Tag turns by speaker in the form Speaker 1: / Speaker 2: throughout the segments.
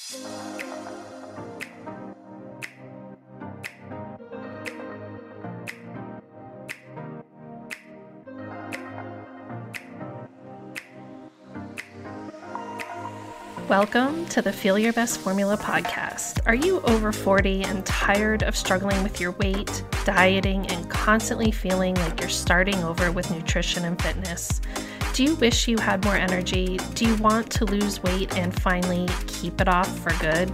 Speaker 1: Welcome to the Feel Your Best Formula podcast. Are you over 40 and tired of struggling with your weight, dieting, and constantly feeling like you're starting over with nutrition and fitness? Do you wish you had more energy? Do you want to lose weight and finally keep it off for good?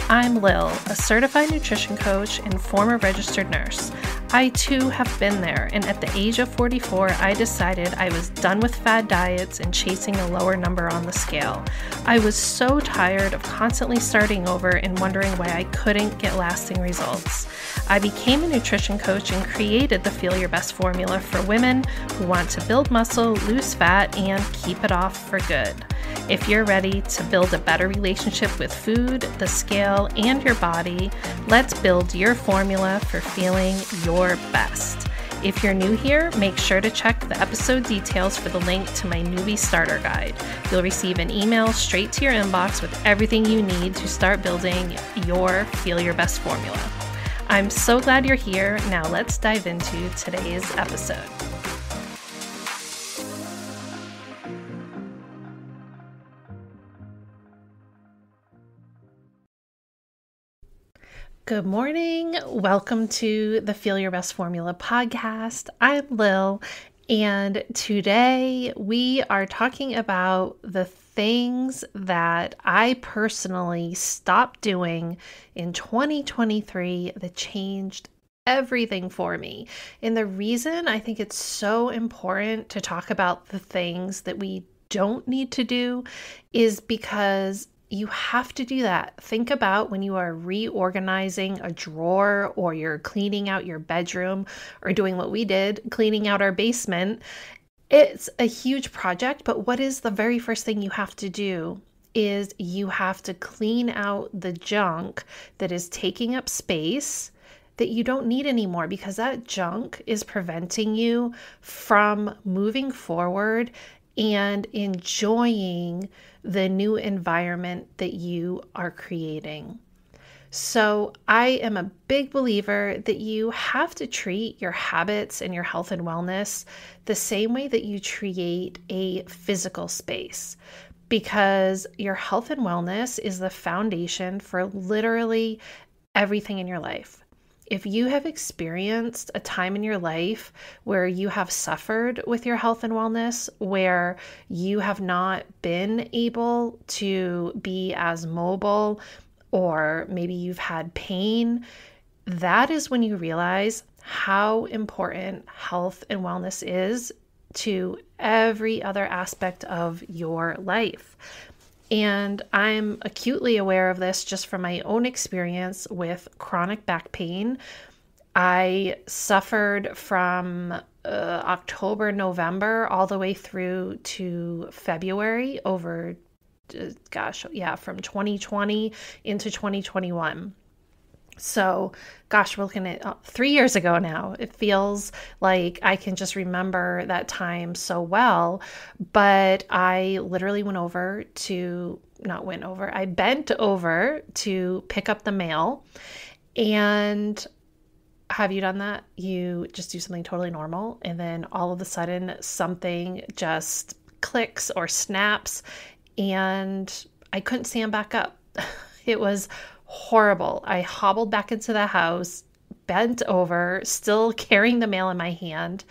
Speaker 1: I'm Lil, a certified nutrition coach and former registered nurse. I too have been there, and at the age of 44, I decided I was done with fad diets and chasing a lower number on the scale. I was so tired of constantly starting over and wondering why I couldn't get lasting results. I became a nutrition coach and created the Feel Your Best formula for women who want to build muscle, lose fat, and keep it off for good. If you're ready to build a better relationship with food, the scale, and your body, let's build your formula for feeling your best. If you're new here, make sure to check the episode details for the link to my newbie starter guide. You'll receive an email straight to your inbox with everything you need to start building your Feel Your Best formula. I'm so glad you're here. Now let's dive into today's episode. Good morning. Welcome to the Feel Your Best Formula podcast. I'm Lil, and today we are talking about the things that I personally stopped doing in 2023 that changed everything for me. And the reason I think it's so important to talk about the things that we don't need to do is because you have to do that. Think about when you are reorganizing a drawer or you're cleaning out your bedroom or doing what we did, cleaning out our basement. It's a huge project, but what is the very first thing you have to do is you have to clean out the junk that is taking up space that you don't need anymore, because that junk is preventing you from moving forward and enjoying the new environment that you are creating. So I am a big believer that you have to treat your habits and your health and wellness the same way that you treat a physical space, because your health and wellness is the foundation for literally everything in your life. If you have experienced a time in your life where you have suffered with your health and wellness, where you have not been able to be as mobile, or maybe you've had pain, that is when you realize how important health and wellness is to every other aspect of your life. And I'm acutely aware of this just from my own experience with chronic back pain. I suffered from October, November, all the way through to February from 2020 into 2021. So, we're looking at 3 years ago now. It feels like I can just remember that time so well, but I literally I bent over to pick up the mail. And have you done that? You just do something totally normal, and then all of a sudden something just clicks or snaps, and I couldn't stand back up. It was horrible. I hobbled back into the house, bent over, still carrying the mail in my hand,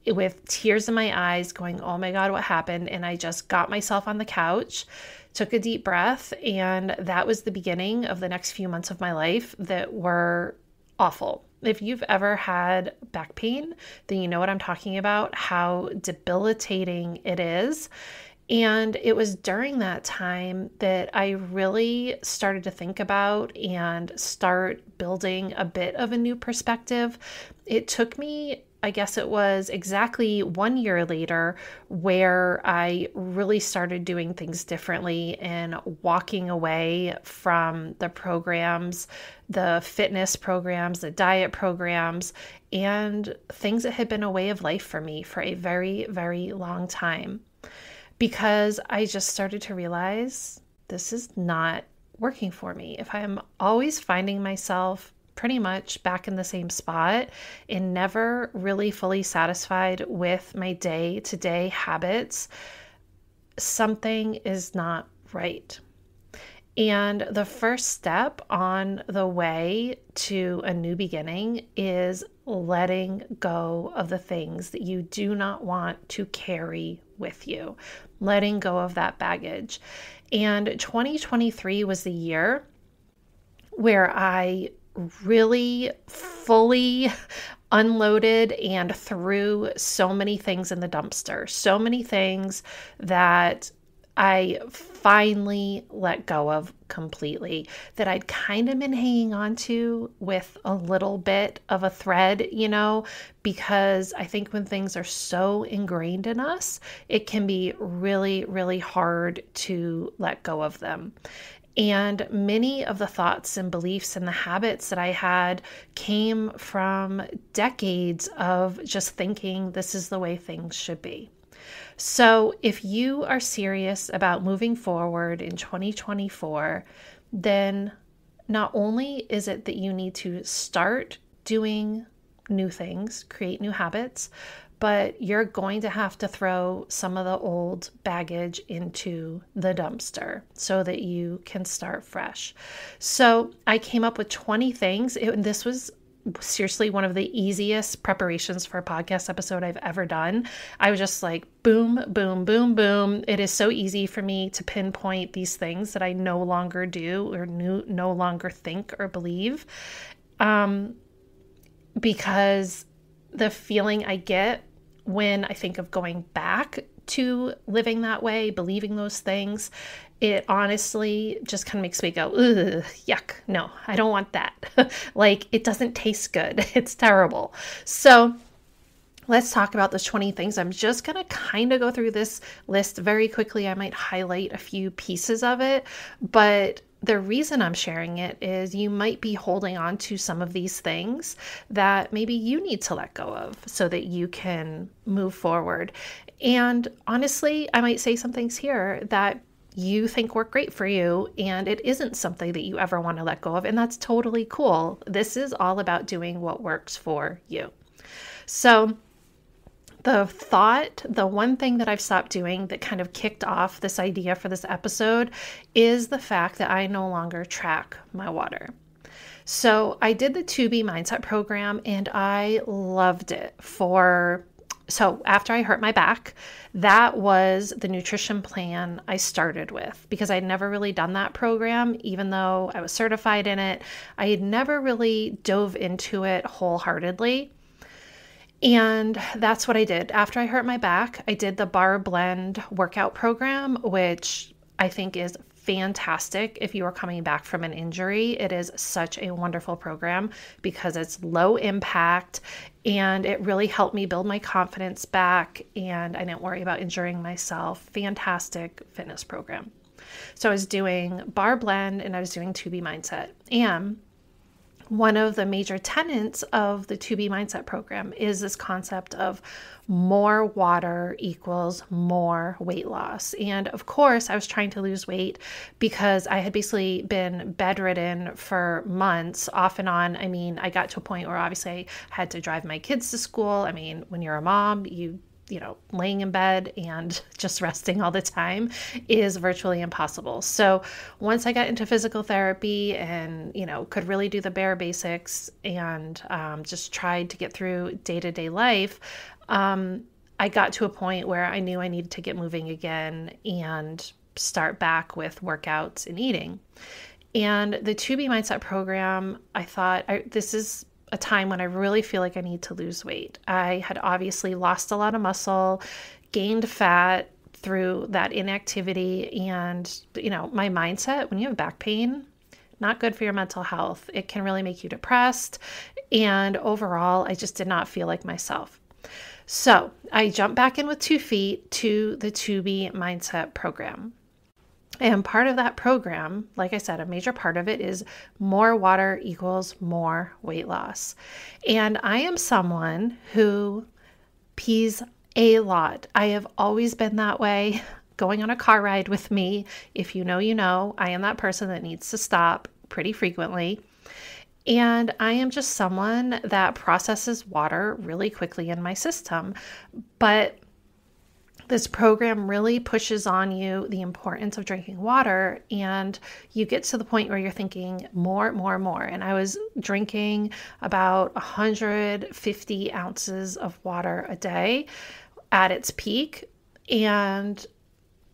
Speaker 1: with tears in my eyes, going, oh my God, what happened? And I just got myself on the couch, took a deep breath, and that was the beginning of the next few months of my life that were awful. If you've ever had back pain, then you know what I'm talking about, how debilitating it is. And it was during that time that I really started to think about and start building a bit of a new perspective. It took me, I guess it was exactly 1 year later, where I really started doing things differently and walking away from the programs, the fitness programs, the diet programs, and things that had been a way of life for me for a very, very long time. Because I just started to realize this is not working for me, if I'm always finding myself pretty much back in the same spot and never really fully satisfied with my day-to-day habits, something is not right. And the first step on the way to a new beginning is letting go of the things that you do not want to carry with you, letting go of that baggage. And 2023 was the year where I really fully unloaded and threw so many things in the dumpster, so many things that I finally let go of completely, that I'd kind of been hanging on to with a little bit of a thread, because I think when things are so ingrained in us, it can be really, really hard to let go of them. And many of the thoughts and beliefs and the habits that I had came from decades of just thinking this is the way things should be. So if you are serious about moving forward in 2024, then not only is it that you need to start doing new things, create new habits, but you're going to have to throw some of the old baggage into the dumpster so that you can start fresh. So I came up with 20 things. This was seriously one of the easiest preparations for a podcast episode I've ever done. I was just like, boom, boom, boom, boom. It is so easy for me to pinpoint these things that I no longer do or no longer think or believe, because the feeling I get when I think of going back to living that way, believing those things, it honestly just kind of makes me go, ugh, yuck, no, I don't want that. Like, it doesn't taste good. It's terrible. So let's talk about those 20 things. I'm just going to kind of go through this list very quickly. I might highlight a few pieces of it, but the reason I'm sharing it is you might be holding on to some of these things that maybe you need to let go of so that you can move forward. And honestly, I might say some things here that you think work great for you, and it isn't something that you ever want to let go of, and that's totally cool. This is all about doing what works for you. So the one thing that I've stopped doing that kind of kicked off this idea for this episode is the fact that I no longer track my water. So I did the 2B Mindset program and I loved it. So after I hurt my back, that was the nutrition plan I started with, because I'd never really done that program. Even though I was certified in it, I had never really dove into it wholeheartedly. And that's what I did. After I hurt my back, I did the Barre Blend workout program, which I think is fantastic if you are coming back from an injury. It is such a wonderful program because it's low impact and it really helped me build my confidence back, and I didn't worry about injuring myself. Fantastic fitness program. So I was doing Barre Blend and I was doing 2B Mindset. And one of the major tenets of the 2B Mindset program is this concept of more water equals more weight loss. And of course, I was trying to lose weight because I had basically been bedridden for months off and on. I mean, I got to a point where obviously I had to drive my kids to school. I mean, when you're a mom, laying in bed and just resting all the time is virtually impossible. So once I got into physical therapy and, could really do the bare basics and just tried to get through day-to-day life, I got to a point where I knew I needed to get moving again and start back with workouts and eating. And the 2B Mindset program, I thought, this is a time when I really feel like I need to lose weight. I had obviously lost a lot of muscle, gained fat through that inactivity, and my mindset, when you have back pain, not good for your mental health. It can really make you depressed, and overall, I just did not feel like myself. So I jumped back in with 2 feet to the 2B Mindset program. And part of that program, like I said, a major part of it is more water equals more weight loss. And I am someone who pees a lot. I have always been that way. going on a car ride with me, if you know, you know, I am that person that needs to stop pretty frequently. And I am just someone that processes water really quickly in my system. But this program really pushes on you the importance of drinking water, and you get to the point where you're thinking more. And I was drinking about 150 ounces of water a day at its peak, and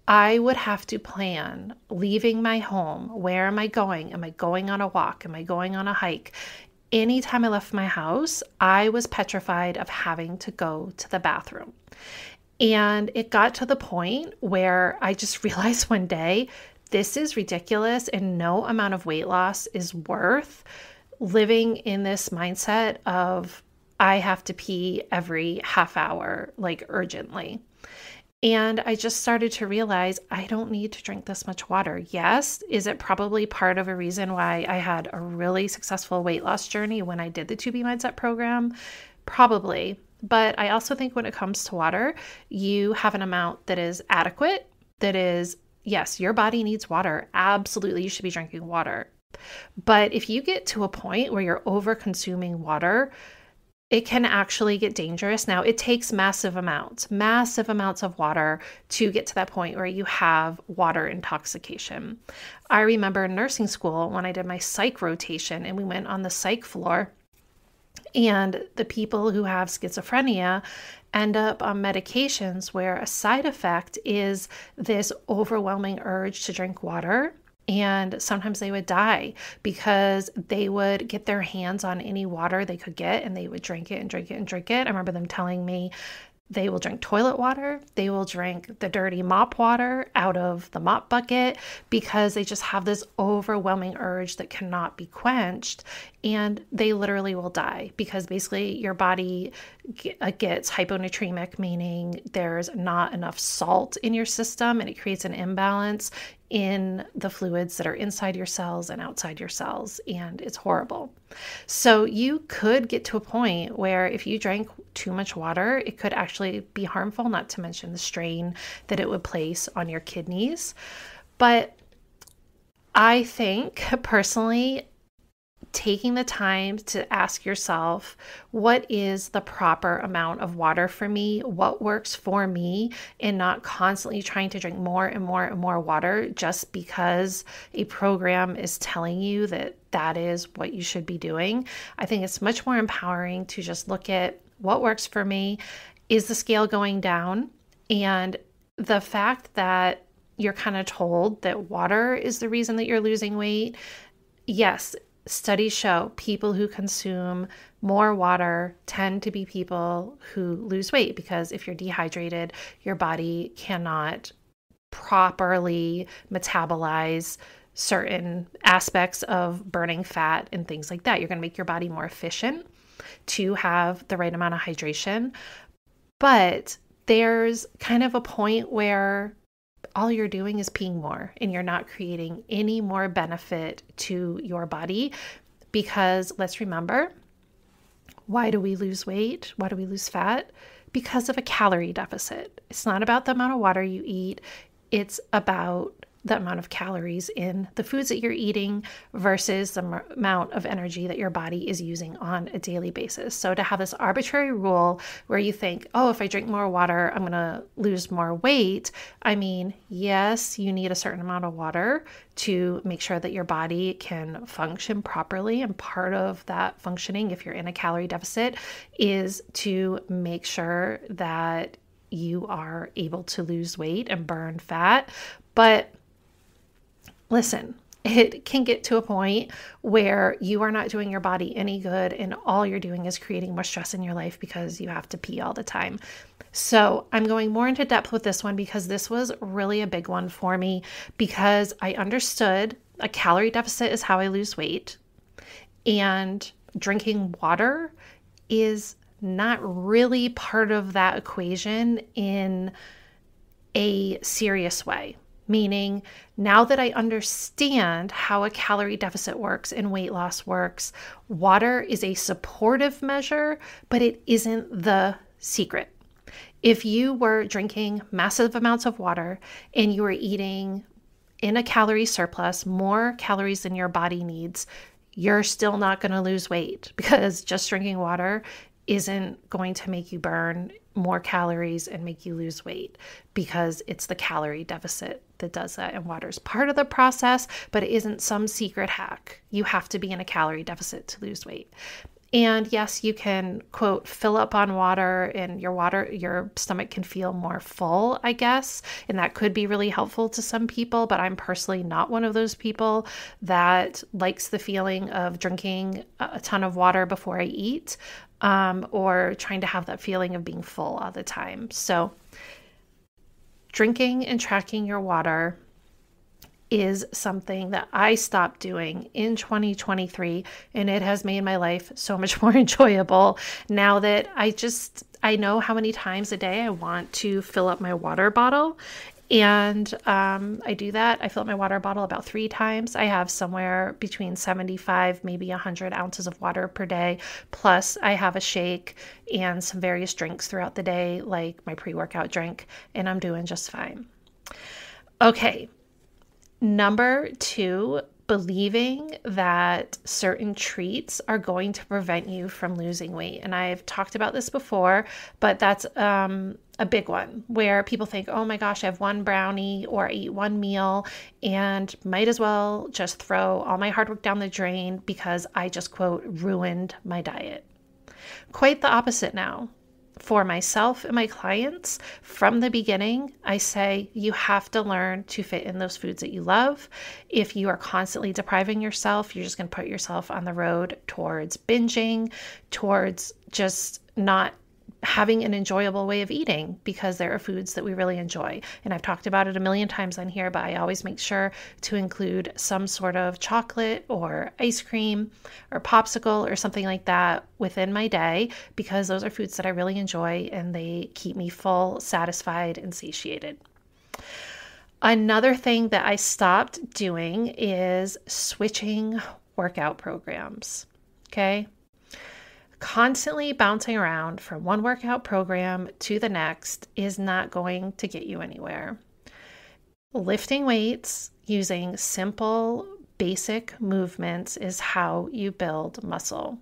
Speaker 1: I would have to plan leaving my home. Where am I going? Am I going on a walk? Am I going on a hike? Anytime I left my house, I was petrified of having to go to the bathroom. And it got to the point where I just realized one day, this is ridiculous and no amount of weight loss is worth living in this mindset of I have to pee every half hour, like urgently. And I just started to realize I don't need to drink this much water. Yes, is it probably part of a reason why I had a really successful weight loss journey when I did the 2B Mindset program? Probably. But I also think when it comes to water, you have an amount that is adequate, that is, yes, your body needs water. Absolutely, you should be drinking water. But if you get to a point where you're over consuming water, it can actually get dangerous. Now, it takes massive amounts of water to get to that point where you have water intoxication. I remember in nursing school when I did my psych rotation and we went on the psych floor, and the people who have schizophrenia end up on medications where a side effect is this overwhelming urge to drink water. And sometimes they would die because they would get their hands on any water they could get and they would drink it and drink it and drink it. I remember them telling me they will drink toilet water. They will drink the dirty mop water out of the mop bucket because they just have this overwhelming urge that cannot be quenched. And they literally will die because basically your body gets hyponatremic, meaning there's not enough salt in your system and it creates an imbalance in the fluids that are inside your cells and outside your cells, and it's horrible. So you could get to a point where if you drank too much water, it could actually be harmful, not to mention the strain that it would place on your kidneys. But I think personally, taking the time to ask yourself, what is the proper amount of water for me? What works for me? And not constantly trying to drink more and more and more water just because a program is telling you that that is what you should be doing. I think it's much more empowering to just look at what works for me. Is the scale going down? And the fact that you're kind of told that water is the reason that you're losing weight. Yes, studies show people who consume more water tend to be people who lose weight because if you're dehydrated, your body cannot properly metabolize certain aspects of burning fat and things like that. You're going to make your body more efficient to have the right amount of hydration. But there's kind of a point where all you're doing is peeing more and you're not creating any more benefit to your body because let's remember, why do we lose weight? Why do we lose fat? Because of a calorie deficit. It's not about the amount of water you eat. It's about the amount of calories in the foods that you're eating versus the amount of energy that your body is using on a daily basis. So to have this arbitrary rule where you think, oh, if I drink more water, I'm going to lose more weight. I mean, yes, you need a certain amount of water to make sure that your body can function properly. And part of that functioning, if you're in a calorie deficit, is to make sure that you are able to lose weight and burn fat. But listen, it can get to a point where you are not doing your body any good and all you're doing is creating more stress in your life because you have to pee all the time. So I'm going more into depth with this one because this was really a big one for me because I understood a calorie deficit is how I lose weight and drinking water is not really part of that equation in a serious way. Meaning, now that I understand how a calorie deficit works and weight loss works, water is a supportive measure, but it isn't the secret. If you were drinking massive amounts of water and you were eating in a calorie surplus, more calories than your body needs, you're still not going to lose weight because just drinking water isn't going to make you burn more calories and make you lose weight, because it's the calorie deficit that does that. And water is part of the process, but it isn't some secret hack. You have to be in a calorie deficit to lose weight. And yes, you can, quote, fill up on water and your stomach can feel more full, I guess. And that could be really helpful to some people, but I'm personally not one of those people that likes the feeling of drinking a ton of water before I eat, or trying to have that feeling of being full all the time. So drinking and tracking your water is something that I stopped doing in 2023, and it has made my life so much more enjoyable now that I know how many times a day I want to fill up my water bottle. And I do that. I fill up my water bottle about 3 times. I have somewhere between 75, maybe 100 ounces of water per day. Plus, I have a shake and some various drinks throughout the day, like my pre-workout drink, and I'm doing just fine. Okay. Number 2, believing that certain treats are going to prevent you from losing weight. And I've talked about this before, but that's a big one where people think, oh my gosh, I have one brownie or I eat one meal and might as well just throw all my hard work down the drain because I just, quote, ruined my diet. Quite the opposite now. For myself and my clients, from the beginning, I say you have to learn to fit in those foods that you love. If you are constantly depriving yourself, you're just going to put yourself on the road towards binging, towards just not having an enjoyable way of eating, because there are foods that we really enjoy. And I've talked about it a million times on here, but I always make sure to include some sort of chocolate or ice cream or popsicle or something like that within my day, because those are foods that I really enjoy and they keep me full, satisfied, and satiated. Another thing that I stopped doing is switching workout programs. Okay. Constantly bouncing around from one workout program to the next is not going to get you anywhere. Lifting weights using simple, basic movements is how you build muscle.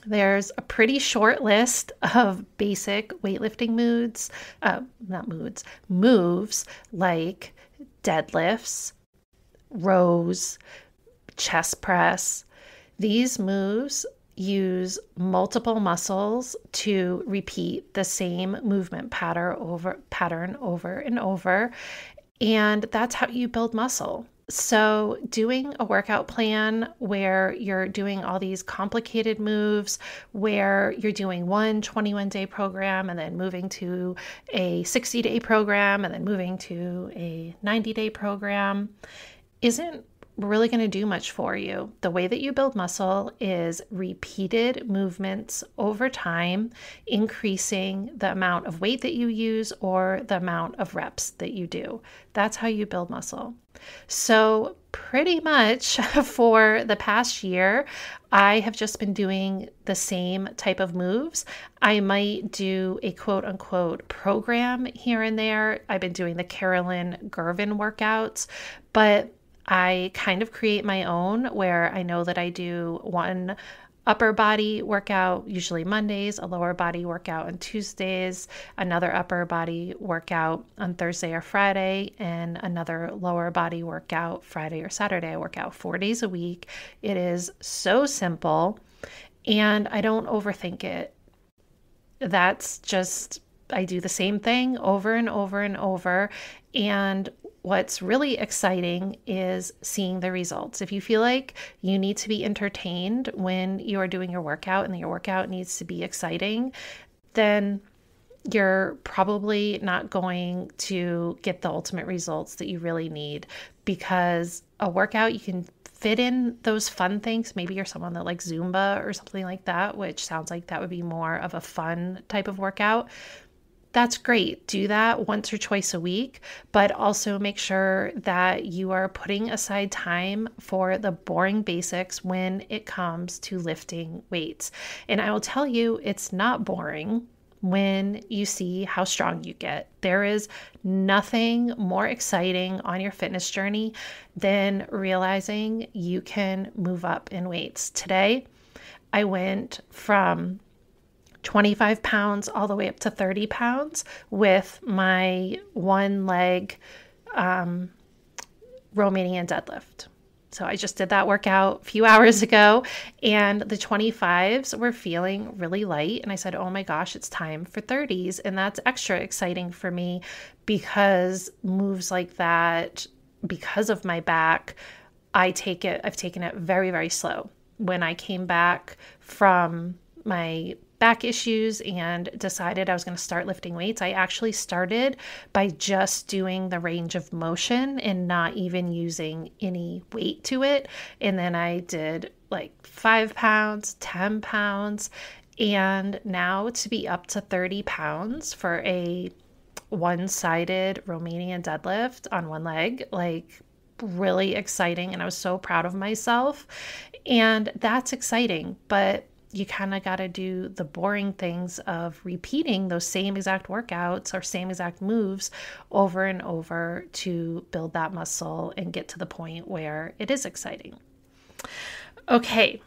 Speaker 1: There's a pretty short list of basic weightlifting moves like deadlifts, rows, chest press. These moves use multiple muscles to repeat the same movement pattern over and over. And that's how you build muscle. So doing a workout plan where you're doing all these complicated moves, where you're doing one 21-day program and then moving to a 60-day program and then moving to a 90-day program, isn't really going to do much for you. The way that you build muscle is repeated movements over time, increasing the amount of weight that you use or the amount of reps that you do. That's how you build muscle. So pretty much for the past year, I have just been doing the same type of moves. I might do a quote unquote program here and there. I've been doing the Carolyn Girvin workouts, but I kind of create my own where I know that I do one upper body workout, usually Mondays, a lower body workout on Tuesdays, another upper body workout on Thursday or Friday, and another lower body workout Friday or Saturday. I work out 4 days a week. It is so simple and I don't overthink it. That's just, I do the same thing over and over and over. And what's really exciting is seeing the results. If you feel like you need to be entertained when you are doing your workout and your workout needs to be exciting, then you're probably not going to get the ultimate results that you really need, because a workout, you can fit in those fun things. Maybe you're someone that likes Zumba or something like that, which sounds like that would be more of a fun type of workout. That's great. Do that once or twice a week, but also make sure that you are putting aside time for the boring basics when it comes to lifting weights. And I will tell you, it's not boring. when you see how strong you get. There is nothing more exciting on your fitness journey than realizing you can move up in weights. Today, I went from 25 pounds all the way up to 30 pounds with my one leg Romanian deadlift. So I just did that workout a few hours ago, and the 25s were feeling really light. And I said, oh my gosh, it's time for 30s. And that's extra exciting for me because moves like that, because of my back, I've taken it very, very slow. When I came back from my back issues and decided I was going to start lifting weights, I actually started by just doing the range of motion and not even using any weight to it. And then I did like 5 pounds, 10 pounds, and now to be up to 30 pounds for a one-sided Romanian deadlift on one leg, like really exciting. And I was so proud of myself. And that's exciting, but you kind of got to do the boring things of repeating those same exact workouts or same exact moves over and over to build that muscle and get to the point where it is exciting. Okay,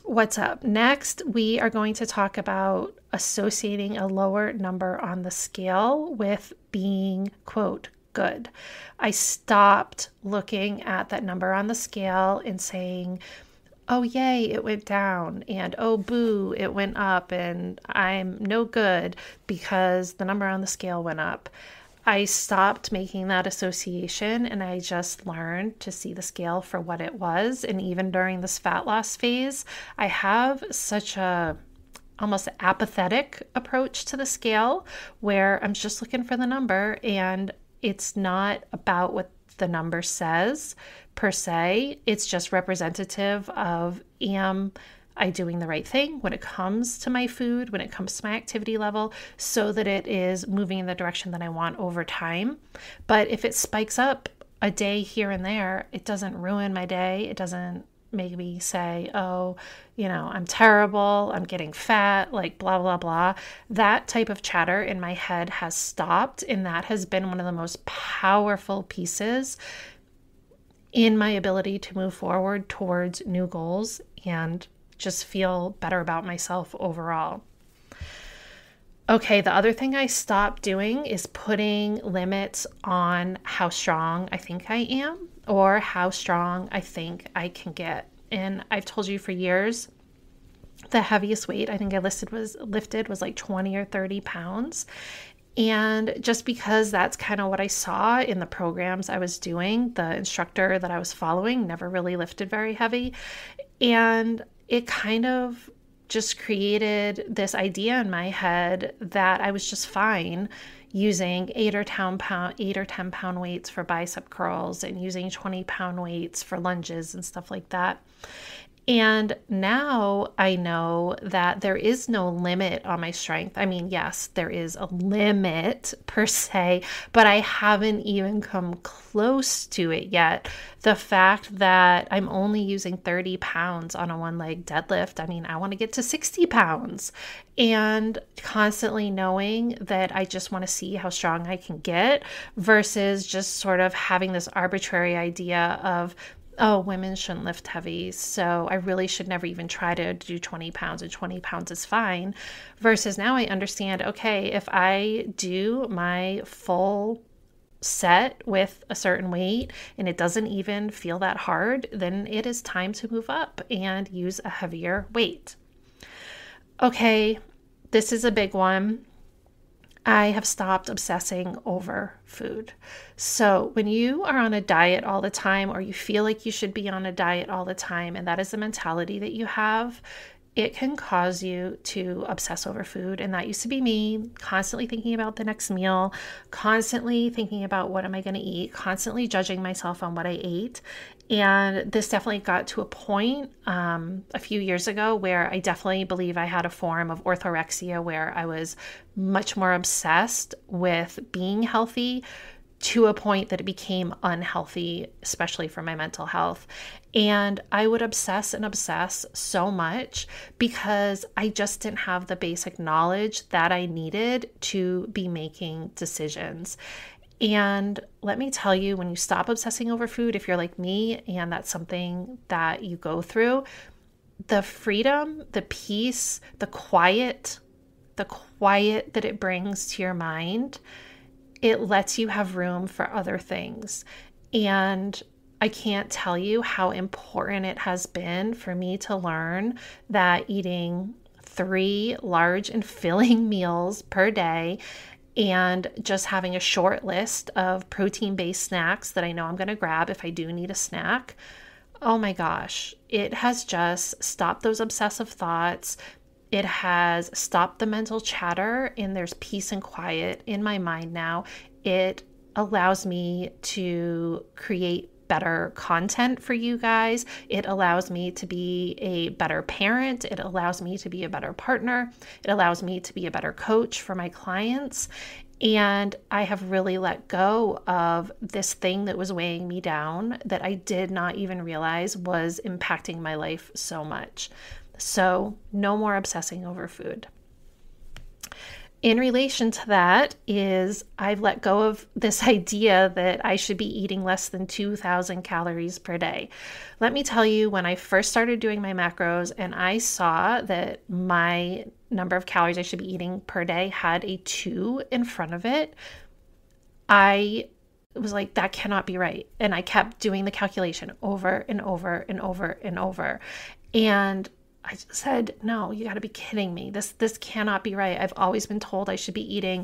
Speaker 1: what's up? Next, we are going to talk about associating a lower number on the scale with being, quote, good. I stopped looking at that number on the scale and saying, oh, yay, it went down, and oh, boo, it went up, and I'm no good because the number on the scale went up. I stopped making that association, and I just learned to see the scale for what it was. And even during this fat loss phase, I have such a almost apathetic approach to the scale where I'm just looking for the number, and it's not about what the number says per se. It's just representative of, am I doing the right thing when it comes to my food, when it comes to my activity level, so that it is moving in the direction that I want over time. But if it spikes up a day here and there, it doesn't ruin my day. It doesn't make me say, oh, I'm terrible, I'm getting fat, like blah, blah, blah. That type of chatter in my head has stopped. And that has been one of the most powerful pieces in my ability to move forward towards new goals and just feel better about myself overall. Okay, the other thing I stopped doing is putting limits on how strong I think I am or how strong I think I can get. And I've told you for years, the heaviest weight I think I lifted was like 20 or 30 pounds. And just because that's kind of what I saw in the programs I was doing, the instructor that I was following never really lifted very heavy. And it kind of just created this idea in my head that I was just fine using 8 or 10 pound weights for bicep curls and using 20-pound weights for lunges and stuff like that. And now I know that there is no limit on my strength. I mean, yes, there is a limit per se, but I haven't even come close to it yet. The fact that I'm only using 30 pounds on a one-leg deadlift, I mean, I want to get to 60 pounds. And constantly knowing that I just want to see how strong I can get versus just sort of having this arbitrary idea of, oh, women shouldn't lift heavy, so I really should never even try to do 20 pounds, and 20 pounds is fine. Versus now I understand, okay, if I do my full set with a certain weight and it doesn't even feel that hard, then it is time to move up and use a heavier weight. Okay, this is a big one. I have stopped obsessing over food. So when you are on a diet all the time, or you feel like you should be on a diet all the time, and that is the mentality that you have, it can cause you to obsess over food. And that used to be me, constantly thinking about the next meal, constantly thinking about what am I going to eat, constantly judging myself on what I ate. And this definitely got to a point a few years ago where I definitely believe I had a form of orthorexia, where I was much more obsessed with being healthy to a point that it became unhealthy, especially for my mental health. And I would obsess and obsess so much because I just didn't have the basic knowledge that I needed to be making decisions. And let me tell you, when you stop obsessing over food, if you're like me and that's something that you go through, the freedom, the peace, the quiet that it brings to your mind, it lets you have room for other things. And I can't tell you how important it has been for me to learn that eating 3 large and filling meals per day and just having a short list of protein-based snacks that I know I'm going to grab if I do need a snack, oh my gosh, it has just stopped those obsessive thoughts. It has stopped the mental chatter, and there's peace and quiet in my mind now. It allows me to create better content for you guys. It allows me to be a better parent. It allows me to be a better partner. It allows me to be a better coach for my clients. And I have really let go of this thing that was weighing me down that I did not even realize was impacting my life so much. So no more obsessing over food. In relation to that is I've let go of this idea that I should be eating less than 2,000 calories per day. Let me tell you, when I first started doing my macros and I saw that my number of calories I should be eating per day had a 2 in front of it, I was like, that cannot be right. And I kept doing the calculation over and over and over and over. And I said, no, you got to be kidding me. This cannot be right. I've always been told I should be eating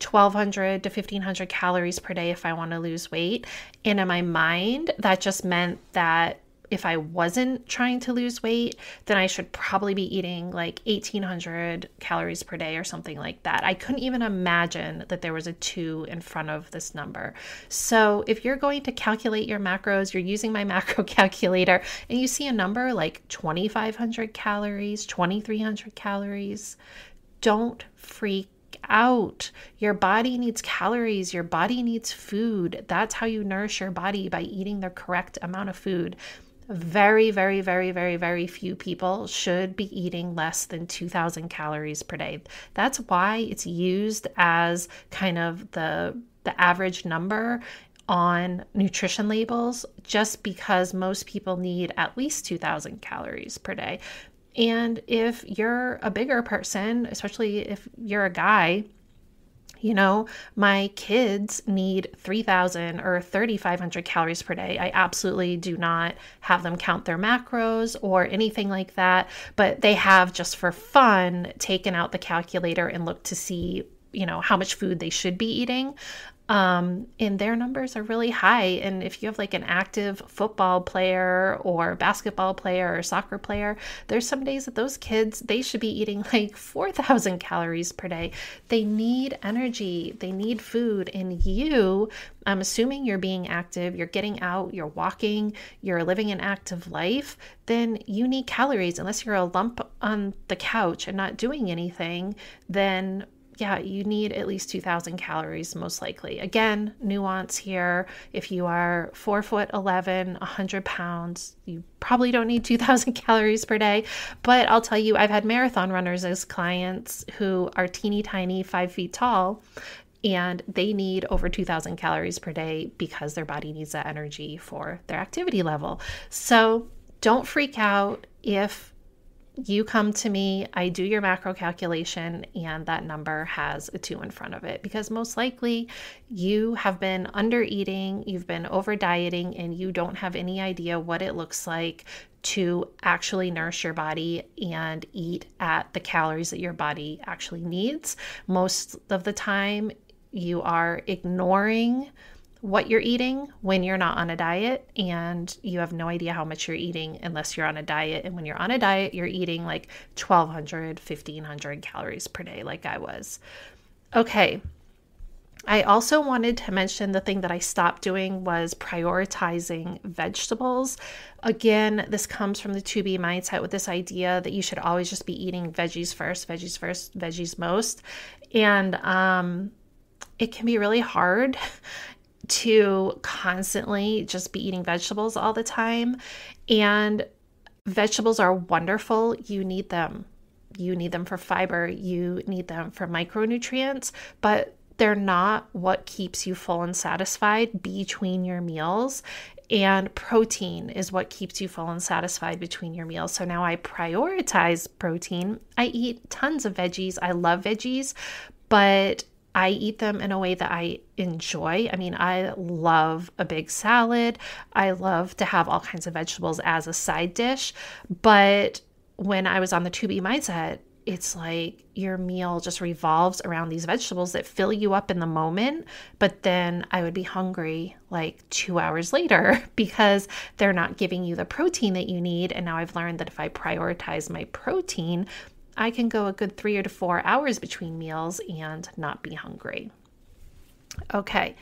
Speaker 1: 1,200 to 1,500 calories per day if I want to lose weight. And in my mind, that just meant that if I wasn't trying to lose weight, then I should probably be eating like 1,800 calories per day or something like that. I couldn't even imagine that there was a 2 in front of this number. So if you're going to calculate your macros, you're using my macro calculator, and you see a number like 2,500 calories, 2,300 calories, don't freak out. Your body needs calories. Your body needs food. That's how you nourish your body, by eating the correct amount of food. Very, very, very, very, very few people should be eating less than 2,000 calories per day. That's why it's used as kind of the average number on nutrition labels, just because most people need at least 2,000 calories per day. And if you're a bigger person, especially if you're a guy, you know, my kids need 3,000 or 3,500 calories per day. I absolutely do not have them count their macros or anything like that, but they have, just for fun, taken out the calculator and looked to see, you know, how much food they should be eating. And their numbers are really high. And if you have like an active football player or basketball player or soccer player, there's some days that those kids, they should be eating like 4,000 calories per day. They need energy, they need food. And you, I'm assuming you're being active, you're getting out, you're walking, you're living an active life, then you need calories. Unless you're a lump on the couch and not doing anything, then yeah, you need at least 2,000 calories, most likely. Again, nuance here. If you are 4'11", 100 pounds, you probably don't need 2,000 calories per day. But I'll tell you, I've had marathon runners as clients who are teeny tiny, 5 feet tall, and they need over 2,000 calories per day because their body needs that energy for their activity level. So don't freak out if you come to me, I do your macro calculation, and that number has a 2 in front of it, because most likely you have been under eating, you've been over dieting, and you don't have any idea what it looks like to actually nourish your body and eat at the calories that your body actually needs. Most of the time, you are ignoring what you're eating when you're not on a diet, and you have no idea how much you're eating unless you're on a diet. And when you're on a diet, you're eating like 1,200, 1,500 calories per day, like I was. Okay. I also wanted to mention the thing that I stopped doing was prioritizing vegetables. Again, this comes from the 2B mindset, with this idea that you should always just be eating veggies first, veggies most. And it can be really hard. to constantly just be eating vegetables all the time. And vegetables are wonderful. You need them. You need them for fiber. You need them for micronutrients, but they're not what keeps you full and satisfied between your meals. And protein is what keeps you full and satisfied between your meals. So now I prioritize protein. I eat tons of veggies. I love veggies, but I eat them in a way that I enjoy. I mean, I love a big salad. I love to have all kinds of vegetables as a side dish. But when I was on the 2B mindset, it's like your meal just revolves around these vegetables that fill you up in the moment, but then I would be hungry like 2 hours later because they're not giving you the protein that you need. And now I've learned that if I prioritize my protein, I can go a good 3 to 4 hours between meals and not be hungry. Okay.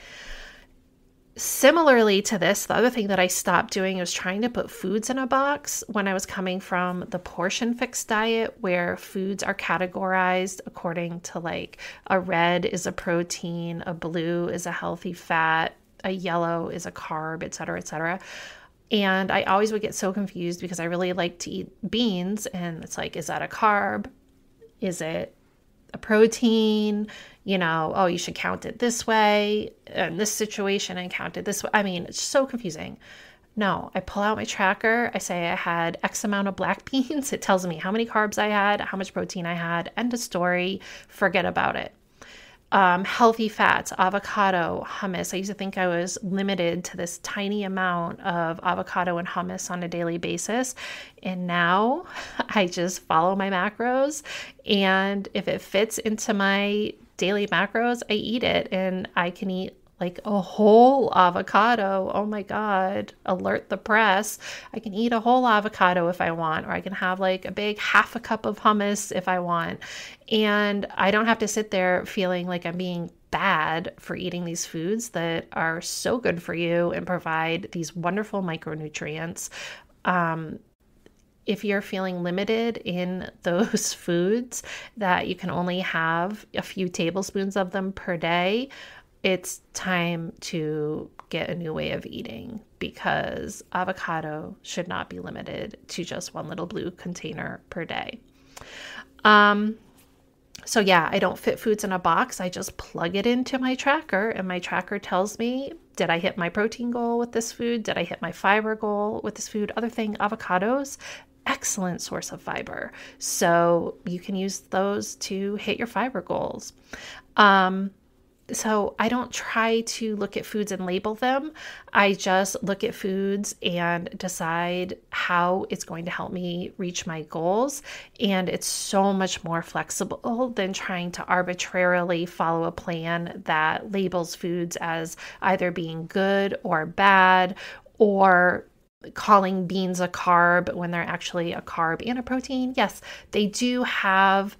Speaker 1: Similarly to this, the other thing that I stopped doing was trying to put foods in a box when I was coming from the portion fixed diet, where foods are categorized according to like a red is a protein, a blue is a healthy fat, a yellow is a carb, et cetera, et cetera. And I always would get so confused because I really like to eat beans. And it's like, is that a carb? Is it a protein? You know, oh, you should count it this way in this situation and count it this way. I mean, it's so confusing. No, I pull out my tracker. I say I had X amount of black beans. It tells me how many carbs I had, how much protein I had. End of story. Forget about it. Healthy fats, avocado, hummus. I used to think I was limited to this tiny amount of avocado and hummus on a daily basis. And now I just follow my macros. And if it fits into my daily macros, I eat it. And I can eat like a whole avocado. Oh my God, alert the press. I can eat a whole avocado if I want, or I can have like a big half a cup of hummus if I want. And I don't have to sit there feeling like I'm being bad for eating these foods that are so good for you and provide these wonderful micronutrients. If you're feeling limited in those foods that you can only have a few tablespoons of them per day, it's time to get a new way of eating, because avocado should not be limited to just one little blue container per day. So yeah, I don't fit foods in a box. I just plug it into my tracker, and my tracker tells me, did I hit my protein goal with this food? Did I hit my fiber goal with this food? Other thing, avocados, excellent source of fiber. So you can use those to hit your fiber goals. So I don't try to look at foods and label them. I just look at foods and decide how it's going to help me reach my goals. And it's so much more flexible than trying to arbitrarily follow a plan that labels foods as either being good or bad, or calling beans a carb when they're actually a carb and a protein. Yes, they do have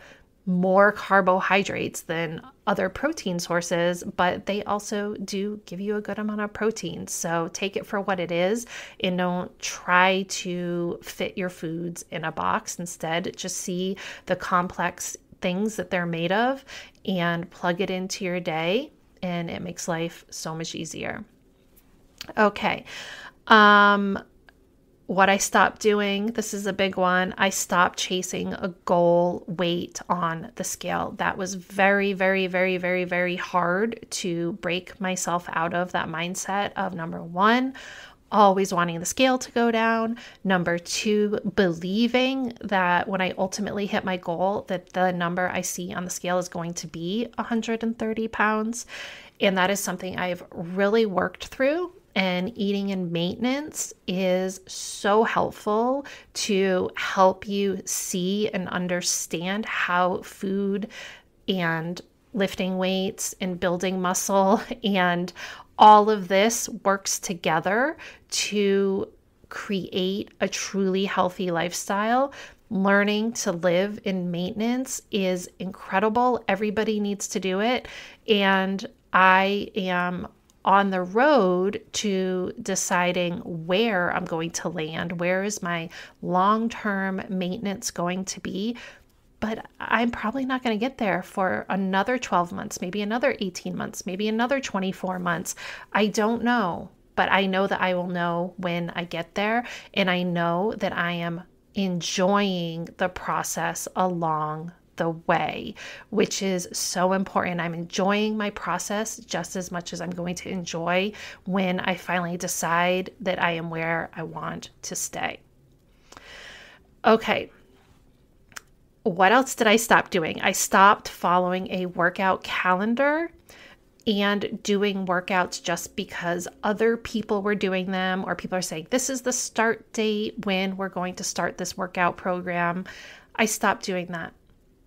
Speaker 1: more carbohydrates than other protein sources, but they also do give you a good amount of protein. So take it for what it is and don't try to fit your foods in a box. Instead, just see the complex things that they're made of and plug it into your day, and it makes life so much easier. Okay. What I stopped doing, this is a big one. I stopped chasing a goal weight on the scale. That was very, very, very, very, very hard to break myself out of that mindset of, number one, always wanting the scale to go down. Number two, believing that when I ultimately hit my goal, that the number I see on the scale is going to be 130 pounds. And that is something I've really worked through. And eating in maintenance is so helpful to help you see and understand how food and lifting weights and building muscle and all of this works together to create a truly healthy lifestyle. Learning to live in maintenance is incredible. Everybody needs to do it. And I am on the road to deciding where I'm going to land, where is my long-term maintenance going to be. but I'm probably not going to get there for another 12 months, maybe another 18 months, maybe another 24 months. I don't know, but I know that I will know when I get there. And I know that I am enjoying the process along the way, which is so important. I'm enjoying my process just as much as I'm going to enjoy when I finally decide that I am where I want to stay. Okay. What else did I stop doing? I stopped following a workout calendar and doing workouts just because other people were doing them, or people are saying, this is the start date when we're going to start this workout program. I stopped doing that.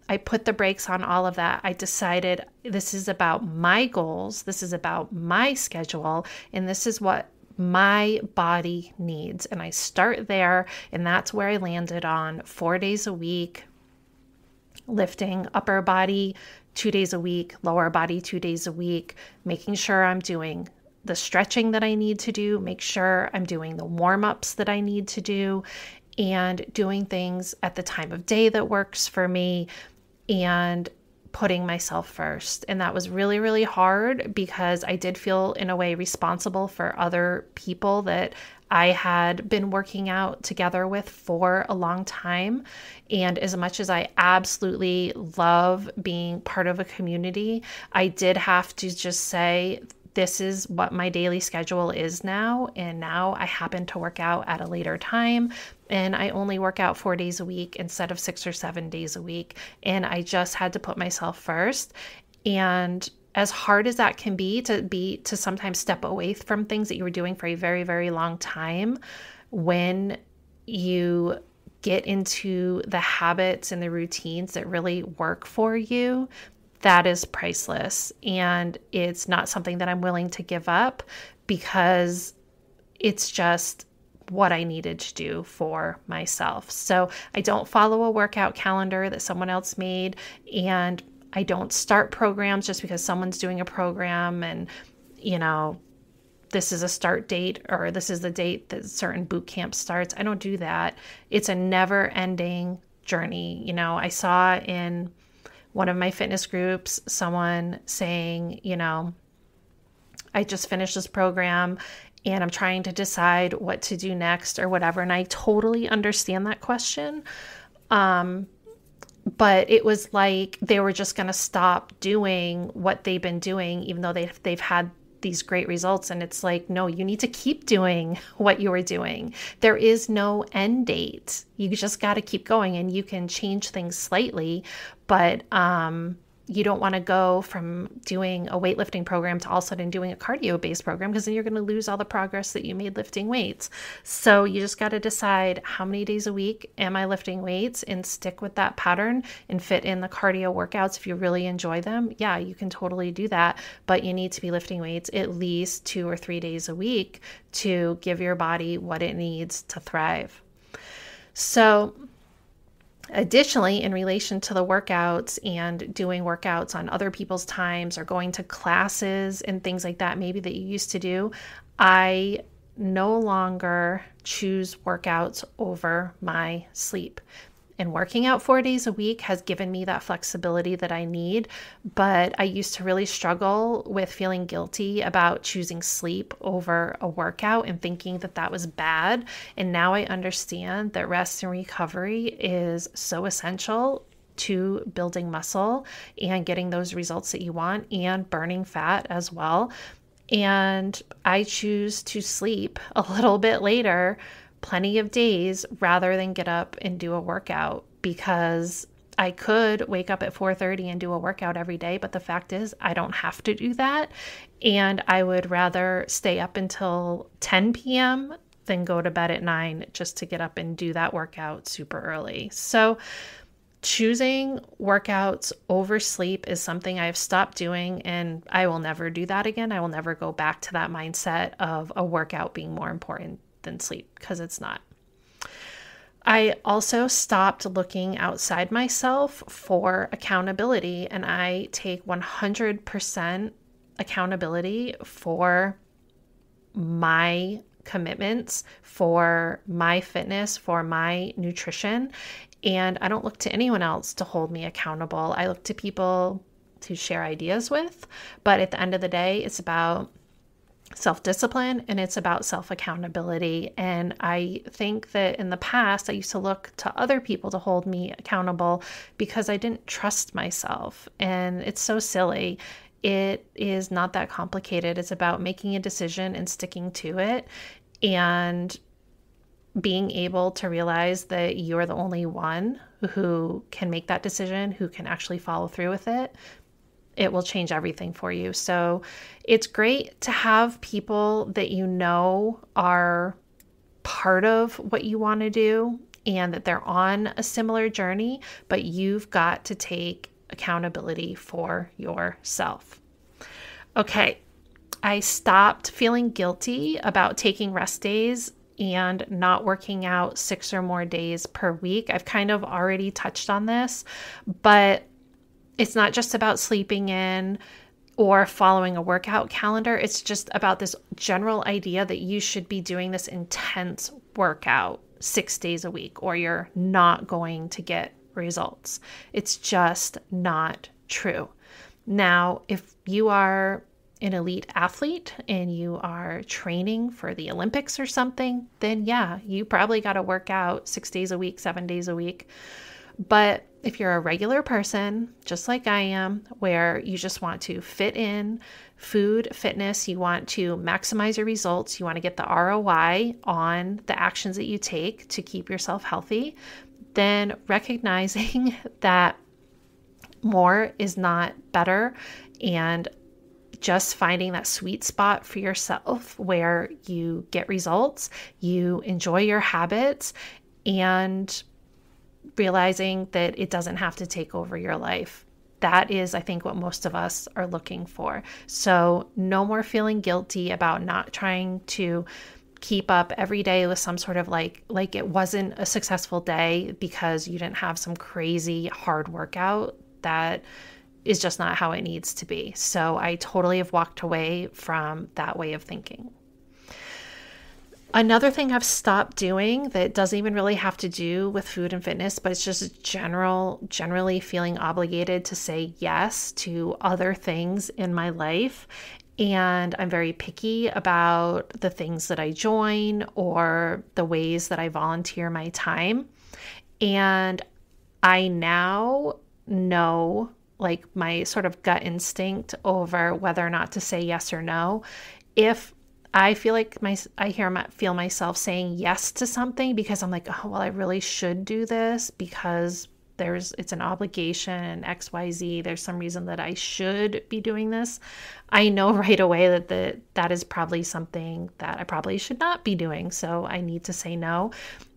Speaker 1: I put the brakes on all of that. I decided this is about my goals. This is about my schedule. And this is what my body needs. And I start there. And that's where I landed on 4 days a week, lifting upper body 2 days a week, lower body 2 days a week, making sure I'm doing the stretching that I need to do, make sure I'm doing the warm-ups that I need to do, and doing things at the time of day that works for me, and putting myself first. And that was really, really hard because I did feel in a way responsible for other people that I had been working out together with for a long time. And as much as I absolutely love being part of a community, I did have to just say, this is what my daily schedule is now. And now I happen to work out at a later time. And I only work out 4 days a week instead of 6 or 7 days a week. And I just had to put myself first. And as hard as that can be to sometimes step away from things that you were doing for a very, very long time, when you get into the habits and the routines that really work for you, that is priceless. And it's not something that I'm willing to give up because it's just what I needed to do for myself. So I don't follow a workout calendar that someone else made, and I don't start programs just because someone's doing a program and, this is a start date or this is the date that certain boot camp starts. I don't do that. It's a never ending journey. I saw in one of my fitness groups, someone saying, I just finished this program and I'm trying to decide what to do next or whatever. And I totally understand that question. But it was like they were just going to stop doing what they've been doing, even though they've had these great results. And it's like, no, you need to keep doing what you were doing. There is no end date. You just got to keep going, and you can change things slightly, but you don't want to go from doing a weightlifting program to all of a sudden doing a cardio-based program, because then you're going to lose all the progress that you made lifting weights. So you just got to decide, how many days a week am I lifting weights, and stick with that pattern and fit in the cardio workouts if you really enjoy them. Yeah, you can totally do that, but you need to be lifting weights at least 2 or 3 days a week to give your body what it needs to thrive. So additionally, in relation to the workouts and doing workouts on other people's times or going to classes and things like that, maybe that you used to do, I no longer choose workouts over my sleep. And working out 4 days a week has given me that flexibility that I need. But I used to really struggle with feeling guilty about choosing sleep over a workout and thinking that that was bad. And now I understand that rest and recovery is so essential to building muscle and getting those results that you want, and burning fat as well. And I choose to sleep a little bit later plenty of days rather than get up and do a workout, because I could wake up at 4:30 and do a workout every day, but the fact is I don't have to do that. And I would rather stay up until 10 p.m. than go to bed at 9 just to get up and do that workout super early. So choosing workouts over sleep is something I've stopped doing, and I will never do that again. I will never go back to that mindset of a workout being more important than sleep, because it's not. I also stopped looking outside myself for accountability, and I take 100% accountability for my commitments, for my fitness, for my nutrition. And I don't look to anyone else to hold me accountable. I look to people to share ideas with. But at the end of the day, it's about self-discipline and it's about self-accountability. And I think that in the past, I used to look to other people to hold me accountable because I didn't trust myself. And it's so silly. It is not that complicated. It's about making a decision and sticking to it and being able to realize that you're the only one who can make that decision, who can actually follow through with it. It will change everything for you. So it's great to have people that you know are part of what you want to do and that they're on a similar journey, but you've got to take accountability for yourself. Okay, I stopped feeling guilty about taking rest days and not working out 6 or more days per week. I've kind of already touched on this, but it's not just about sleeping in or following a workout calendar. It's just about this general idea that you should be doing this intense workout 6 days a week or you're not going to get results. It's just not true. Now, if you are an elite athlete and you are training for the Olympics or something, then yeah, you probably got to work out 6 days a week, 7 days a week. But if you're a regular person, just like I am, where you just want to fit in food, fitness, you want to maximize your results, you want to get the ROI on the actions that you take to keep yourself healthy, then recognizing that more is not better and just finding that sweet spot for yourself where you get results, you enjoy your habits, and realizing that it doesn't have to take over your life. That is, I think, what most of us are looking for. So no more feeling guilty about not trying to keep up every day with some sort of like it wasn't a successful day because you didn't have some crazy hard workout. That is just not how it needs to be. So I totally have walked away from that way of thinking. Another thing I've stopped doing that doesn't even really have to do with food and fitness, but it's just generally feeling obligated to say yes to other things in my life. And I'm very picky about the things that I join or the ways that I volunteer my time. And I now know, like, my sort of gut instinct over whether or not to say yes or no. If I feel like feel myself saying yes to something because I'm like, oh, well, I really should do this because it's an obligation and XYZ. There's some reason that I should be doing this. I know right away that is probably something that I probably should not be doing. So I need to say no.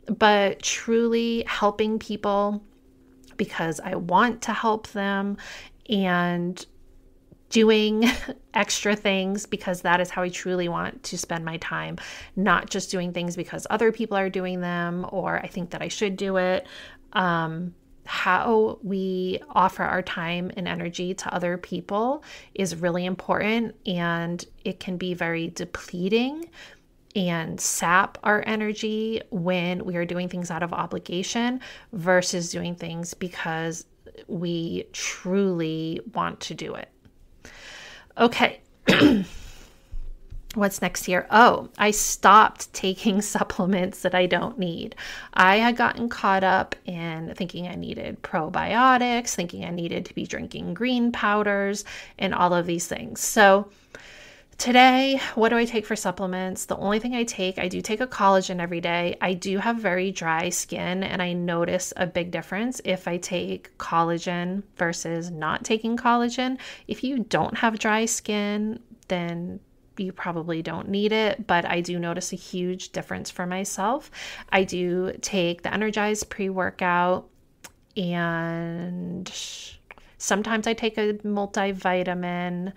Speaker 1: But truly helping people because I want to help them and doing extra things because that is how I truly want to spend my time, not just doing things because other people are doing them or I think that I should do it. How we offer our time and energy to other people is really important, and it can be very depleting and sap our energy when we are doing things out of obligation versus doing things because we truly want to do it. Okay. What's next here? Oh, I stopped taking supplements that I don't need. I had gotten caught up in thinking I needed probiotics, thinking I needed to be drinking green powders, and all of these things. So today, what do I take for supplements? The only thing I do take a collagen every day. I do have very dry skin, and I notice a big difference if I take collagen versus not taking collagen. If you don't have dry skin, then you probably don't need it, but I do notice a huge difference for myself. I do take the Energize pre-workout, and sometimes I take a multivitamin,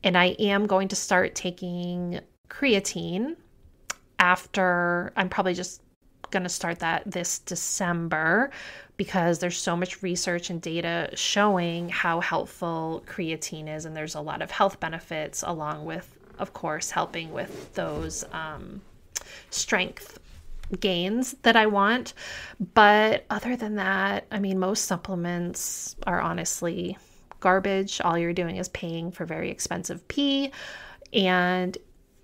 Speaker 1: and I am going to start taking creatine after. I'm probably just going to start that this December because there's so much research and data showing how helpful creatine is, and there's a lot of health benefits along with, of course, helping with those strength gains that I want. But other than that, I mean, most supplements are honestly garbage. All you're doing is paying for very expensive pee. And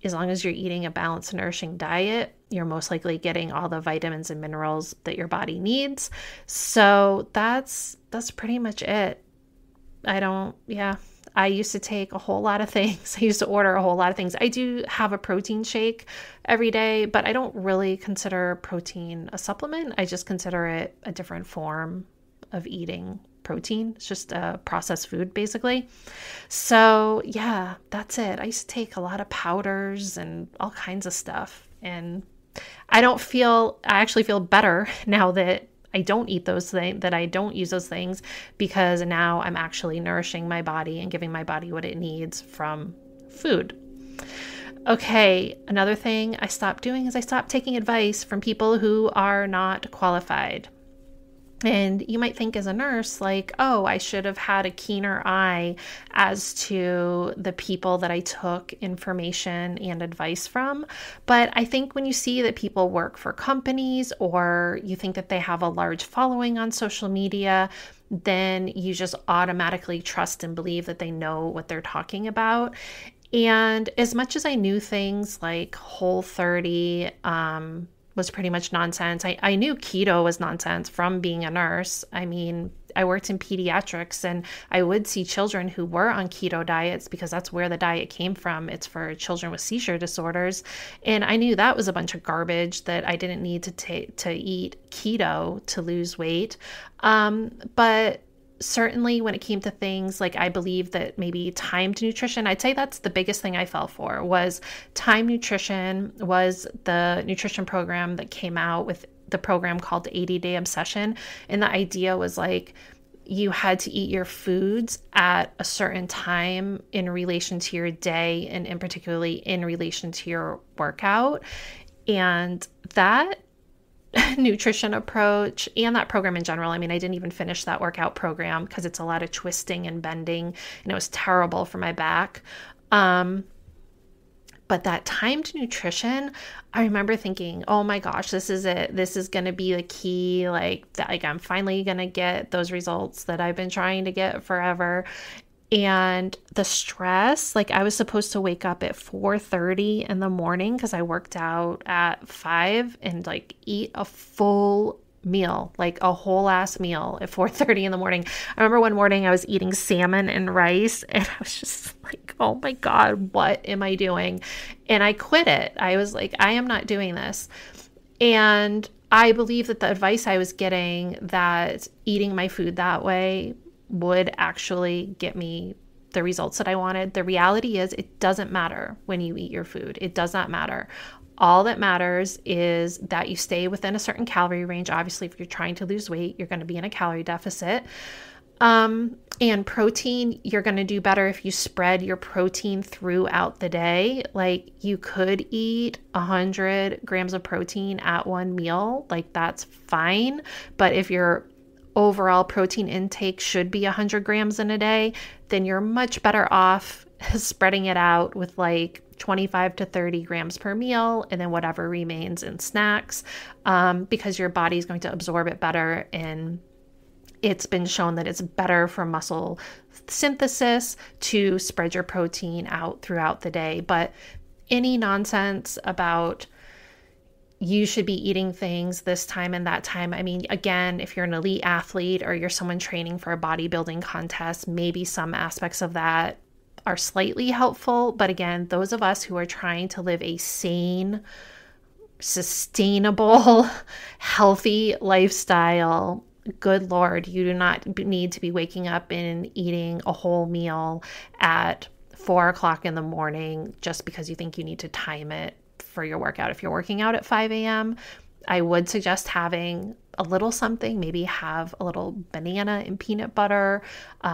Speaker 1: as long as you're eating a balanced, nourishing diet, you're most likely getting all the vitamins and minerals that your body needs. So that's pretty much it. I used to take a whole lot of things. I used to order a whole lot of things. I do have a protein shake every day, but I don't really consider protein a supplement. I just consider it a different form of eating protein. It's just a processed food, basically. So yeah, that's it. I used to take a lot of powders and all kinds of stuff. And I actually feel better now that I don't eat those things, that I don't use those things, because now I'm actually nourishing my body and giving my body what it needs from food. Okay, another thing I stopped doing is I stopped taking advice from people who are not qualified. And you might think as a nurse, like, oh, I should have had a keener eye as to the people that I took information and advice from. But I think when you see that people work for companies, or you think that they have a large following on social media, then you just automatically trust and believe that they know what they're talking about. And as much as I knew things like Whole30, was pretty much nonsense. I knew keto was nonsense from being a nurse. I mean, I worked in pediatrics, and I would see children who were on keto diets because that's where the diet came from. It's for children with seizure disorders. And I knew that was a bunch of garbage, that I didn't need to eat keto to lose weight. But certainly when it came to things like, I believe that maybe timed nutrition, I'd say that's the biggest thing I fell for, was Time Nutrition was the nutrition program that came out with the program called the 80-Day Obsession. And the idea was like, you had to eat your foods at a certain time in relation to your day, and in particularly in relation to your workout. And that nutrition approach, and that program in general, I mean, I didn't even finish that workout program because it's a lot of twisting and bending, and it was terrible for my back. But that timed nutrition, I remember thinking, oh my gosh, this is it. This is going to be the key. Like I'm finally going to get those results that I've been trying to get forever. And the stress, like I was supposed to wake up at 4:30 in the morning because I worked out at 5, and like eat a full meal, like a whole ass meal at 4:30 in the morning. I remember one morning I was eating salmon and rice, and I was just like, oh my God, what am I doing? And I quit it. I was like, I am not doing this. And I believe that the advice I was getting, that eating my food that way would actually get me the results that I wanted. The reality is, it doesn't matter when you eat your food. It does not matter. All that matters is that you stay within a certain calorie range. Obviously, if you're trying to lose weight, you're going to be in a calorie deficit. And protein, you're going to do better if you spread your protein throughout the day. Like, you could eat 100 grams of protein at one meal. Like, that's fine. But if your overall protein intake should be 100 grams in a day, then you're much better off spreading it out with like 25 to 30 grams per meal, and then whatever remains in snacks, because your body is going to absorb it better. And it's been shown that it's better for muscle synthesis to spread your protein out throughout the day. But any nonsense about you should be eating things this time and that time. I mean, again, if you're an elite athlete or you're someone training for a bodybuilding contest, maybe some aspects of that are slightly helpful. But again, those of us who are trying to live a sane, sustainable, healthy lifestyle, good Lord, you do not need to be waking up and eating a whole meal at 4 o'clock in the morning just because you think you need to time it for your workout. If you're working out at 5 a.m., I would suggest having a little something, maybe have a little banana and peanut butter.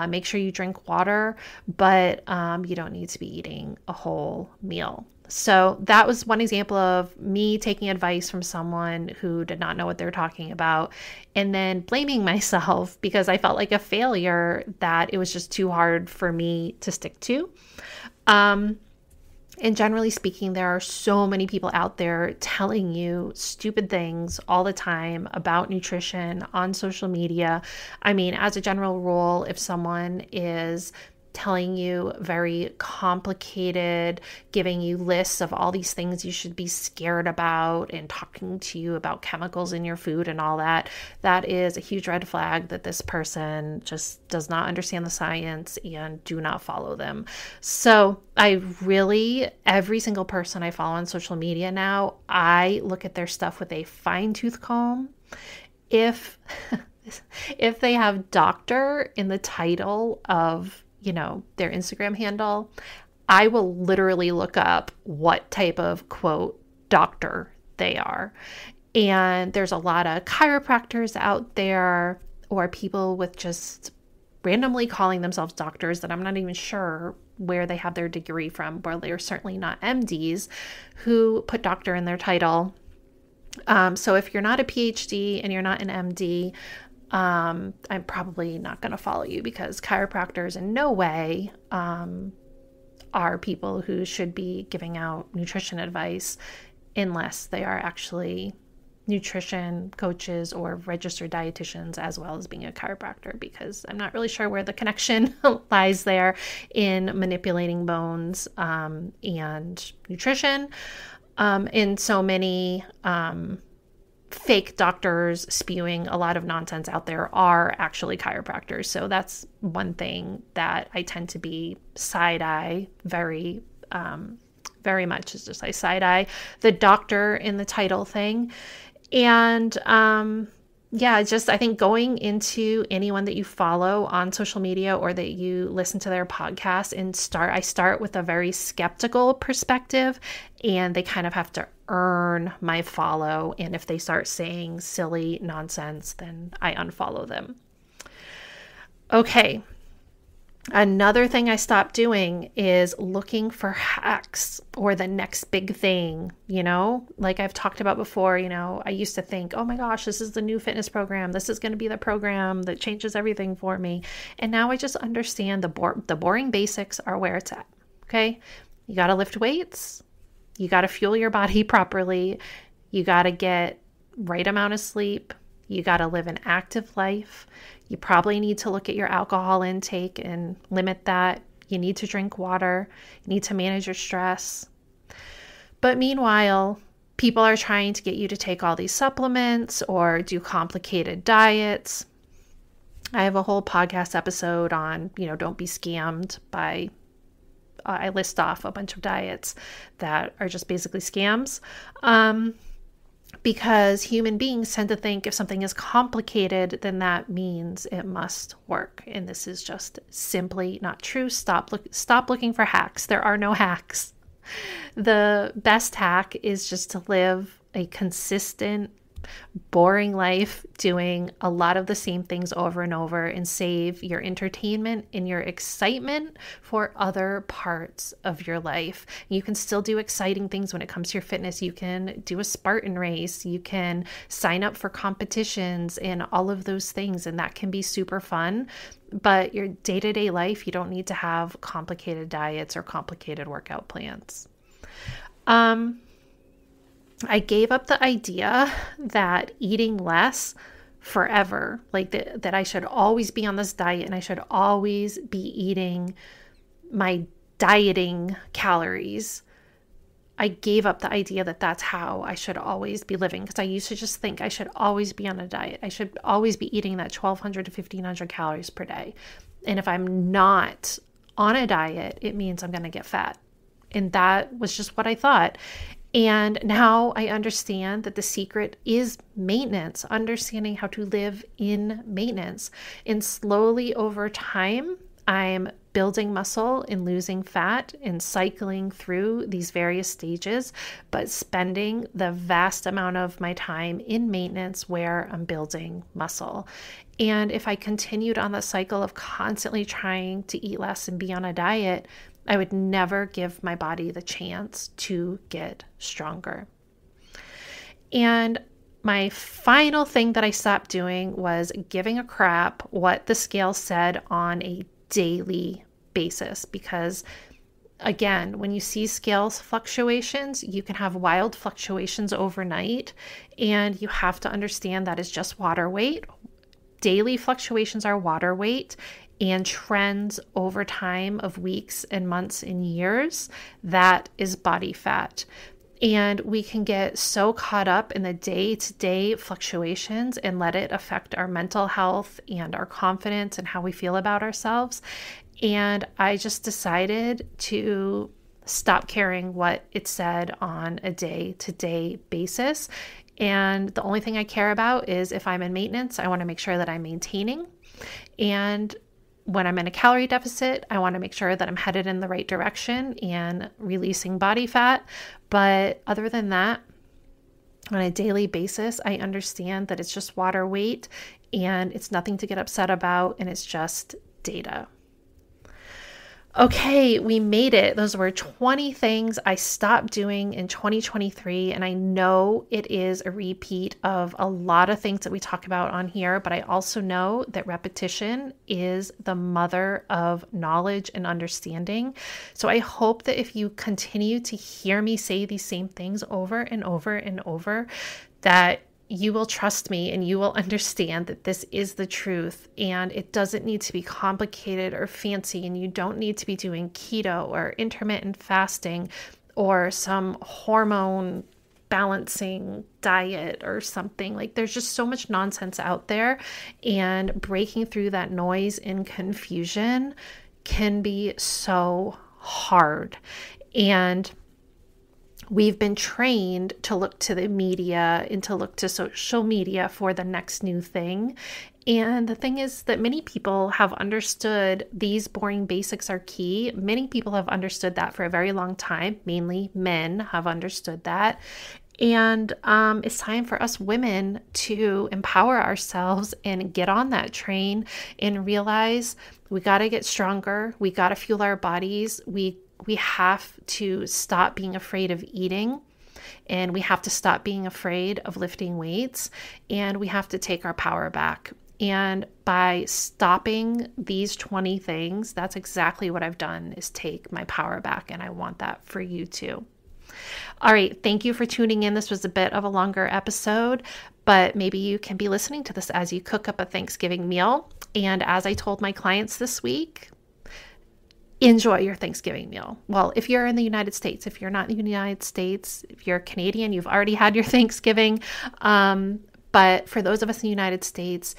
Speaker 1: Make sure you drink water, but you don't need to be eating a whole meal. So that was one example of me taking advice from someone who did not know what they were talking about, and then blaming myself because I felt like a failure, that it was just too hard for me to stick to. And generally speaking, there are so many people out there telling you stupid things all the time about nutrition on social media. I mean, as a general rule, if someone is telling you very complicated, giving you lists of all these things you should be scared about and talking to you about chemicals in your food and all that, that is a huge red flag that this person just does not understand the science, and do not follow them. So every single person I follow on social media now, I look at their stuff with a fine-tooth comb. If they have doctor in the title of their Instagram handle, I will literally look up what type of quote doctor they are. And there's a lot of chiropractors out there, or people with just randomly calling themselves doctors that I'm not even sure where they have their degree from, but they're certainly not MDs, who put doctor in their title. So if you're not a PhD and you're not an MD, I'm probably not going to follow you, because chiropractors in no way are people who should be giving out nutrition advice unless they are actually nutrition coaches or registered dietitians, as well as being a chiropractor, because I'm not really sure where the connection lies there in manipulating bones and nutrition. And so many fake doctors spewing a lot of nonsense out there are actually chiropractors. So that's one thing that I tend to be side-eye very much, is just I side-eye the doctor in the title thing. And I think going into anyone that you follow on social media or that you listen to their podcast and I start with a very skeptical perspective, and they kind of have to earn my follow. And if they start saying silly nonsense, then I unfollow them. Okay. Another thing I stopped doing is looking for hacks or the next big thing, like I've talked about before. I used to think, oh my gosh, this is the new fitness program. This is going to be the program that changes everything for me. And now I just understand the boring basics are where it's at. Okay. You got to lift weights. You got to fuel your body properly. You got to get right amount of sleep. You got to live an active life. You probably need to look at your alcohol intake and limit that. You need to drink water. You need to manage your stress. But meanwhile, people are trying to get you to take all these supplements or do complicated diets. I have a whole podcast episode on, don't be scammed by I list off a bunch of diets that are just basically scams. Because human beings tend to think if something is complicated, then that means it must work. And this is just simply not true. Stop looking for hacks. There are no hacks. The best hack is just to live a consistent, boring life, doing a lot of the same things over and over, and save your entertainment and your excitement for other parts of your life. You can still do exciting things when it comes to your fitness. You can do a Spartan race. You can sign up for competitions and all of those things, and that can be super fun. But your day-to-day life, you don't need to have complicated diets or complicated workout plans. I gave up the idea that eating less forever, like that I should always be on this diet and I should always be eating my dieting calories. I gave up the idea that that's how I should always be living, because I used to just think I should always be on a diet. I should always be eating that 1,200 to 1,500 calories per day. And if I'm not on a diet, it means I'm going to get fat. And that was just what I thought. And now I understand that the secret is maintenance, understanding how to live in maintenance. And slowly over time, I'm building muscle and losing fat and cycling through these various stages, but spending the vast amount of my time in maintenance where I'm building muscle. And if I continued on the cycle of constantly trying to eat less and be on a diet, I would never give my body the chance to get stronger. And my final thing that I stopped doing was giving a crap what the scale said on a daily basis, because again, when you see scale fluctuations, you can have wild fluctuations overnight, and you have to understand that is just water weight. Daily fluctuations are water weight, and trends over time of weeks and months and years, that is body fat. And we can get so caught up in the day-to-day fluctuations and let it affect our mental health and our confidence and how we feel about ourselves. And I just decided to stop caring what it said on a day-to-day basis. And the only thing I care about is if I'm in maintenance, I want to make sure that I'm maintaining. And when I'm in a calorie deficit, I want to make sure that I'm headed in the right direction and releasing body fat. But other than that, on a daily basis, I understand that it's just water weight and it's nothing to get upset about, and it's just data. Okay, we made it. Those were 20 things I stopped doing in 2023. And I know it is a repeat of a lot of things that we talk about on here, but I also know that repetition is the mother of knowledge and understanding. So I hope that if you continue to hear me say these same things over and over and over, that you will trust me and you will understand that this is the truth, and it doesn't need to be complicated or fancy, and you don't need to be doing keto or intermittent fasting or some hormone balancing diet or something. Like, there's just so much nonsense out there, and breaking through that noise and confusion can be so hard. And we've been trained to look to the media and to look to social media for the next new thing. And the thing is that many people have understood these boring basics are key. Many people have understood that for a very long time. Mainly men have understood that. And it's time for us women to empower ourselves and get on that train and realize we got to get stronger. We got to fuel our bodies. We have to stop being afraid of eating, and we have to stop being afraid of lifting weights, and we have to take our power back. And by stopping these 20 things, that's exactly what I've done, is take my power back, and I want that for you too. All right, thank you for tuning in. This was a bit of a longer episode, but maybe you can be listening to this as you cook up a Thanksgiving meal. And as I told my clients this week, enjoy your Thanksgiving meal. Well, if you're in the United States, if you're not in the United States, if you're Canadian, you've already had your Thanksgiving. But for those of us in the United States,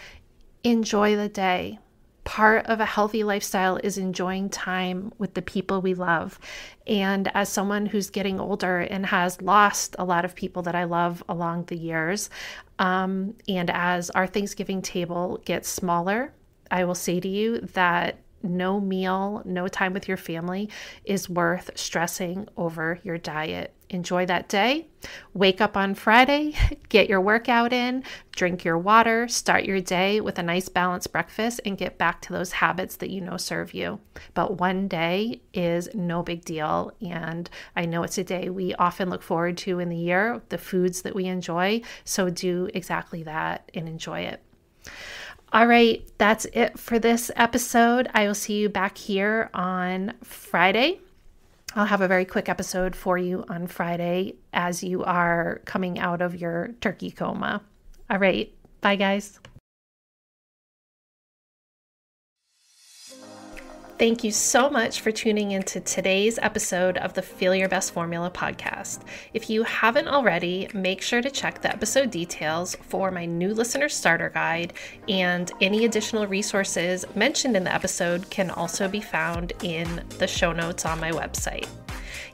Speaker 1: enjoy the day. Part of a healthy lifestyle is enjoying time with the people we love. And as someone who's getting older and has lost a lot of people that I love along the years, and as our Thanksgiving table gets smaller, I will say to you that no meal, no time with your family is worth stressing over your diet. Enjoy that day. Wake up on Friday, get your workout in, drink your water, start your day with a nice balanced breakfast, and get back to those habits that you know serve you. But one day is no big deal. And I know it's a day we often look forward to in the year, the foods that we enjoy. So do exactly that and enjoy it. All right, that's it for this episode. I will see you back here on Friday. I'll have a very quick episode for you on Friday as you are coming out of your turkey coma. All right, bye guys. Thank you so much for tuning into today's episode of the Feel Your Best Formula podcast. If you haven't already, make sure to check the episode details for my new listener starter guide, and any additional resources mentioned in the episode can also be found in the show notes on my website.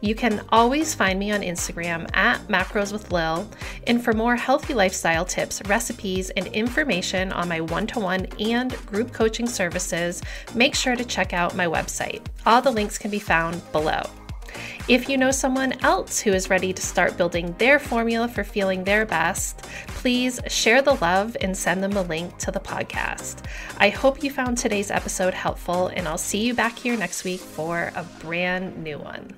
Speaker 1: You can always find me on Instagram at Macros with Lil, and for more healthy lifestyle tips, recipes, and information on my one-to-one and group coaching services, make sure to check out my website. All the links can be found below. If you know someone else who is ready to start building their formula for feeling their best, please share the love and send them a link to the podcast. I hope you found today's episode helpful, and I'll see you back here next week for a brand new one.